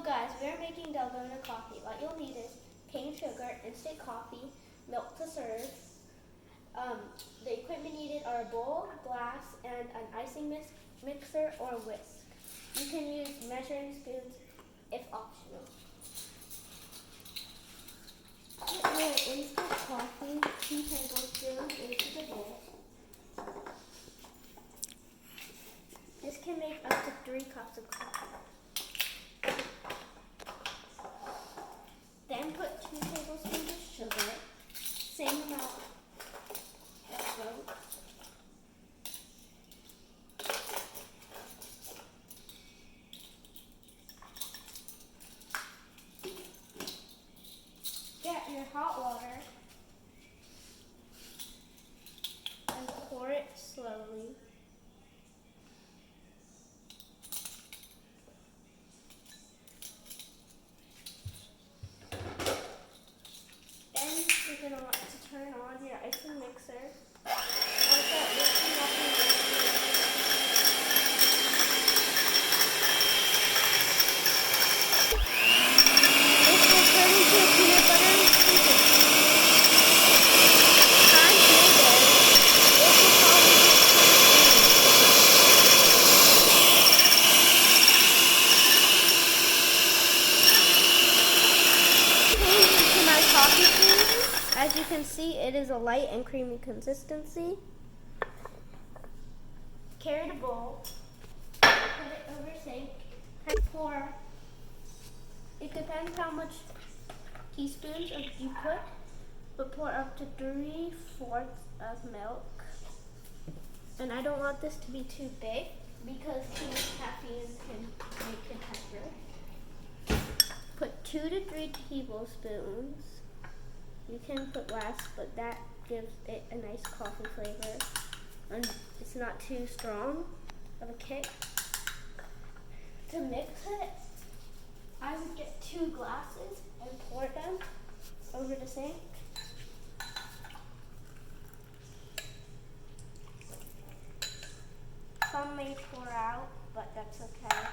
guys, we are making Dalgona coffee. What you'll need is cane sugar, instant coffee, milk to serve. The equipment needed are a bowl, glass, and an icing mixer or whisk. You can use measuring spoons if optional. Put your instant coffee 2 tablespoons into the bowl. This can make up to 3 cups of coffee. Then put 2 tablespoons of sugar, same amount of milk. Get your hot water and pour it slowly. You're going to want to turn on your icing mixer. Once that mixing up this will turn into a peanut butter and cookie. Time later, this will probably change into my coffee creamer. As you can see, it is a light and creamy consistency. Carry the bowl, put it over sink, and pour. It depends how much teaspoons you put, but pour up to 3/4 of milk. And I don't want this to be too big because too much caffeine can make it heavier. Put 2 to 3 tablespoons. You can put less, but that gives it a nice coffee flavor. And it's not too strong of a kick. To mix it, I would get 2 glasses and pour them over the sink. Some may pour out, but that's okay.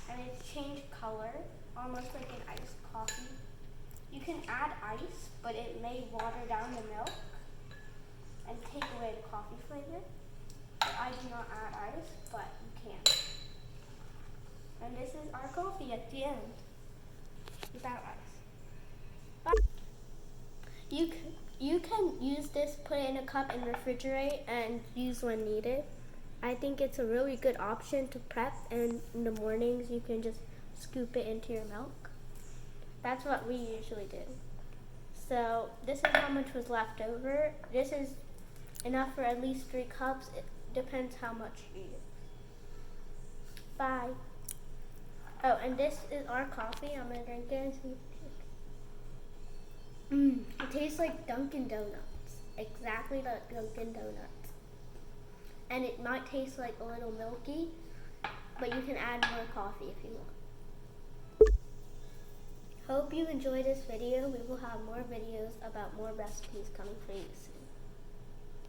And it changed color, almost like an iced coffee. You can add ice, but it may water down the milk and take away the coffee flavor. So I do not add ice, but you can. And this is our coffee at the end, without ice. But you can use this, put it in a cup and refrigerate and use when needed. I think it's a really good option to prep, and in the mornings you can just scoop it into your milk. That's what we usually do. So this is how much was left over. This is enough for at least 3 cups. It depends how much you use. Bye. Oh, and this is our coffee. I'm gonna drink it and see. It tastes like Dunkin' Donuts. Exactly like Dunkin' Donuts. And it might taste like a little milky, but you can add more coffee if you want. Hope you enjoyed this video. We will have more videos about more recipes coming for you soon.